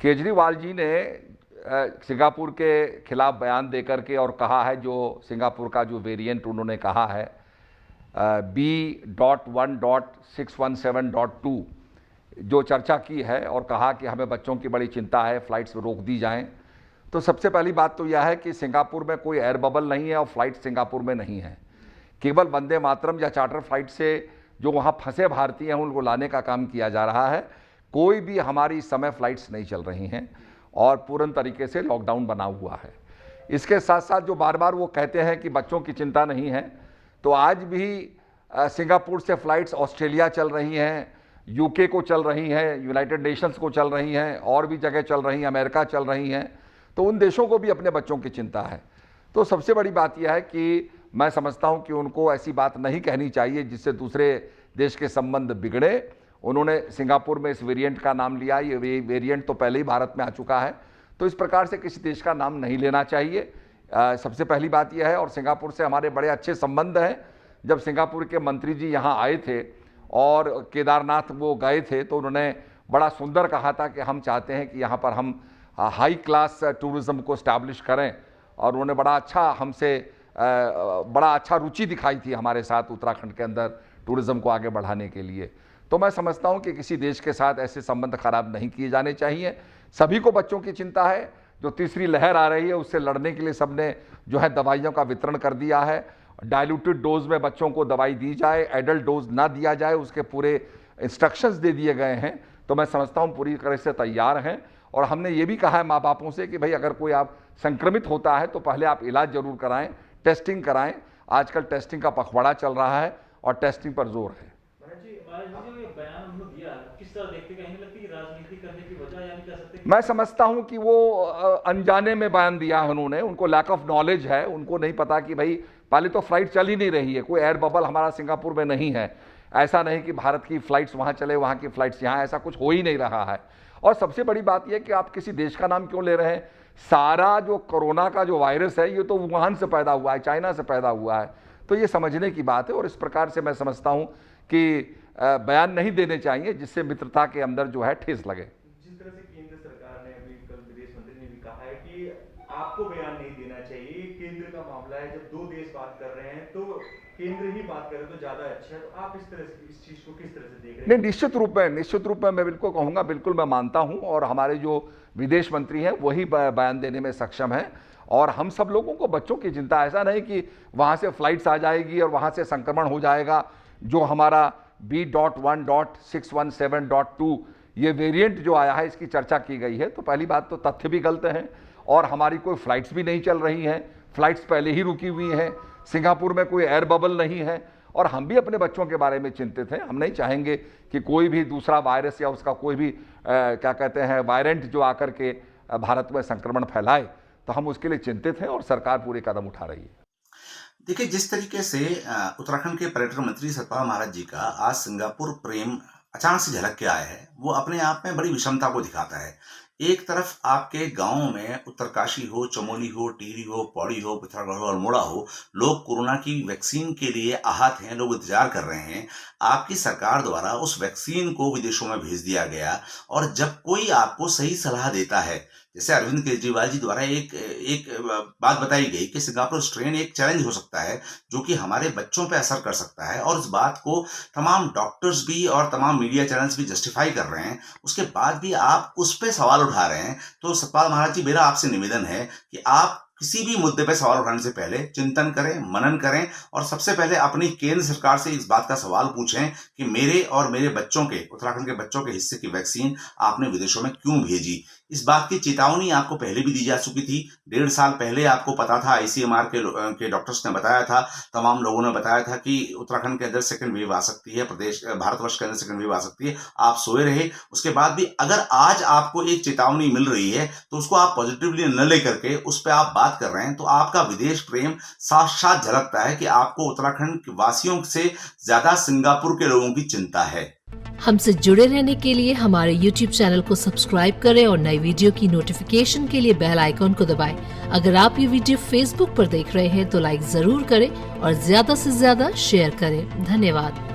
केजरीवाल जी ने सिंगापुर के खिलाफ बयान देकर के और कहा है, जो सिंगापुर का जो वेरिएंट उन्होंने कहा है B.1.617.2 जो चर्चा की है और कहा कि हमें बच्चों की बड़ी चिंता है, फ्लाइट्स रोक दी जाएं। तो सबसे पहली बात तो यह है कि सिंगापुर में कोई एयर बबल नहीं है और फ्लाइट सिंगापुर में नहीं है। केवल वंदे मातरम या चार्टर फ्लाइट से जो वहाँ फंसे भारतीय हैं उनको लाने का काम किया जा रहा है। कोई भी हमारी इस समय फ्लाइट्स नहीं चल रही हैं और पूर्ण तरीके से लॉकडाउन बना हुआ है। इसके साथ साथ जो बार बार वो कहते हैं कि बच्चों की चिंता नहीं है, तो आज भी सिंगापुर से फ़्लाइट्स ऑस्ट्रेलिया चल रही हैं, यूके को चल रही हैं, यूनाइटेड नेशंस को चल रही हैं, और भी जगह चल रही हैं, अमेरिका चल रही हैं। तो उन देशों को भी अपने बच्चों की चिंता है। तो सबसे बड़ी बात यह है कि मैं समझता हूं कि उनको ऐसी बात नहीं कहनी चाहिए जिससे दूसरे देश के संबंध बिगड़े। उन्होंने सिंगापुर में इस वेरिएंट का नाम लिया, ये वेरिएंट तो पहले ही भारत में आ चुका है, तो इस प्रकार से किसी देश का नाम नहीं लेना चाहिए। सबसे पहली बात यह है। और सिंगापुर से हमारे बड़े अच्छे संबंध हैं। जब सिंगापुर के मंत्री जी यहाँ आए थे और केदारनाथ वो गए थे तो उन्होंने बड़ा सुंदर कहा था कि हम चाहते हैं कि यहाँ पर हम हाई क्लास टूरिज़्म को इस्टेब्लिश करें, और उन्होंने बड़ा अच्छा रुचि दिखाई थी हमारे साथ उत्तराखंड के अंदर टूरिज़्म को आगे बढ़ाने के लिए। तो मैं समझता हूँ कि किसी देश के साथ ऐसे संबंध खराब नहीं किए जाने चाहिए। सभी को बच्चों की चिंता है। जो तीसरी लहर आ रही है उससे लड़ने के लिए सबने जो है दवाइयों का वितरण कर दिया है। डाइल्यूटेड डोज में बच्चों को दवाई दी जाए, एडल्ट डोज ना दिया जाए, उसके पूरे इंस्ट्रक्शंस दे दिए गए हैं। तो मैं समझता हूँ पूरी तरह से तैयार हैं। और हमने ये भी कहा है माँ बापों से कि भाई अगर कोई आप संक्रमित होता है तो पहले आप इलाज जरूर कराएं, टेस्टिंग कराएं। आजकल टेस्टिंग का पखवाड़ा चल रहा है और टेस्टिंग पर जोर है। मैं समझता हूं कि वो अनजाने में बयान दिया है उन्होंने, उनको लैक ऑफ नॉलेज है। उनको नहीं पता कि भाई पहले तो फ्लाइट चल ही नहीं रही है, कोई एयर बबल हमारा सिंगापुर में नहीं है। ऐसा नहीं कि भारत की फ्लाइट्स वहां चले, वहां की फ्लाइट्स यहाँ, ऐसा कुछ हो ही नहीं रहा है। और सबसे बड़ी बात यह कि आप किसी देश का नाम क्यों ले रहे हैं? सारा जो कोरोना का जो वायरस है ये तो वुहान से पैदा हुआ है, चाइना से पैदा हुआ है। तो ये समझने की बात है। और इस प्रकार से मैं समझता हूं कि बयान नहीं देने चाहिए जिससे मित्रता के अंदर जो है ठेस लगे। जिस तरह से केंद्र सरकार ने अभी कल विदेश मंत्री ने भी कहा है कि आपको बयान नहीं देना चाहिए, केंद्र का मामला है, जब दो देश बात कर रहे हैं तो केंद्र ही बात करे तो ज्यादा अच्छा है। तो आप इस चीज को किस तरह से देख रहे हैं? नहीं, निश्चित रूप में मैं बिल्कुल कहूँगा, बिल्कुल मैं मानता हूँ। और हमारे जो विदेश मंत्री हैं वही बयान देने में सक्षम हैं। और हम सब लोगों को बच्चों की चिंता, ऐसा नहीं कि वहाँ से फ्लाइट्स आ जाएगी और वहाँ से संक्रमण हो जाएगा। जो हमारा B.1.617.2 ये वेरिएंट जो आया है इसकी चर्चा की गई है, तो पहली बात तो तथ्य भी गलत हैं और हमारी कोई फ्लाइट्स भी नहीं चल रही हैं। फ्लाइट्स पहले ही रुकी हुई हैं। सिंगापुर में कोई एयर बबल नहीं है और हम भी अपने बच्चों के बारे में चिंतित हैं। हम नहीं चाहेंगे कि कोई भी दूसरा वायरस या उसका कोई भी क्या कहते हैं वायरेंट जो आकर के भारत में संक्रमण फैलाए। तो हम उसके लिए चिंतित हैं और सरकार पूरे कदम उठा रही है। देखिए, जिस तरीके से उत्तराखंड के पर्यटन मंत्री सतपाल महाराज जी का आज सिंगापुर प्रेम अचानक से झलक के आया है, वो अपने आप में बड़ी विषमता को दिखाता है। एक तरफ आपके गांवों में उत्तरकाशी हो, चमोली हो, टिहरी हो, पौड़ी हो, पिथौरागढ़ हो, अल्मोड़ा हो, लोग कोरोना की वैक्सीन के लिए आहत हैं, लोग इंतजार कर रहे हैं। आपकी सरकार द्वारा उस वैक्सीन को विदेशों में भेज दिया गया। और जब कोई आपको सही सलाह देता है, जैसे अरविंद केजरीवाल जी द्वारा एक बात बताई गई कि सिंगापुर स्ट्रेन एक चैलेंज हो सकता है जो कि हमारे बच्चों पे असर कर सकता है, और इस बात को तमाम डॉक्टर्स भी और तमाम मीडिया चैनल्स भी जस्टिफाई कर रहे हैं, उसके बाद भी आप उस पे सवाल उठा रहे हैं। तो सतपाल महाराज जी, मेरा आपसे निवेदन है कि आप किसी भी मुद्दे पर सवाल उठाने से पहले चिंतन करें, मनन करें, और सबसे पहले अपनी केंद्र सरकार से इस बात का सवाल पूछें कि मेरे और मेरे बच्चों के, उत्तराखंड के बच्चों के हिस्से की वैक्सीन आपने विदेशों में क्यों भेजी। इस बात की चेतावनी आपको पहले भी दी जा चुकी थी। 1.5 साल पहले आपको पता था, ICMR के डॉक्टर्स ने बताया था, तमाम लोगों ने बताया था कि उत्तराखंड के अंदर सेकंड वेव आ सकती है, भारतवर्ष के अंदर सेकंड वेव आ सकती है। आप सोए रहे। उसके बाद भी अगर आज आपको एक चेतावनी मिल रही है तो उसको आप पॉजिटिवली न लेकर के उस पर आप बात कर रहे हैं, तो आपका विदेश प्रेम साक्षात झलकता है कि आपको उत्तराखंड वासियों से ज्यादा सिंगापुर के लोगों की चिंता है। हमसे जुड़े रहने के लिए हमारे YouTube चैनल को सब्सक्राइब करें और नई वीडियो की नोटिफिकेशन के लिए बेल आइकॉन को दबाएं। अगर आप ये वीडियो Facebook पर देख रहे हैं तो लाइक जरूर करें और ज्यादा से ज्यादा शेयर करें। धन्यवाद।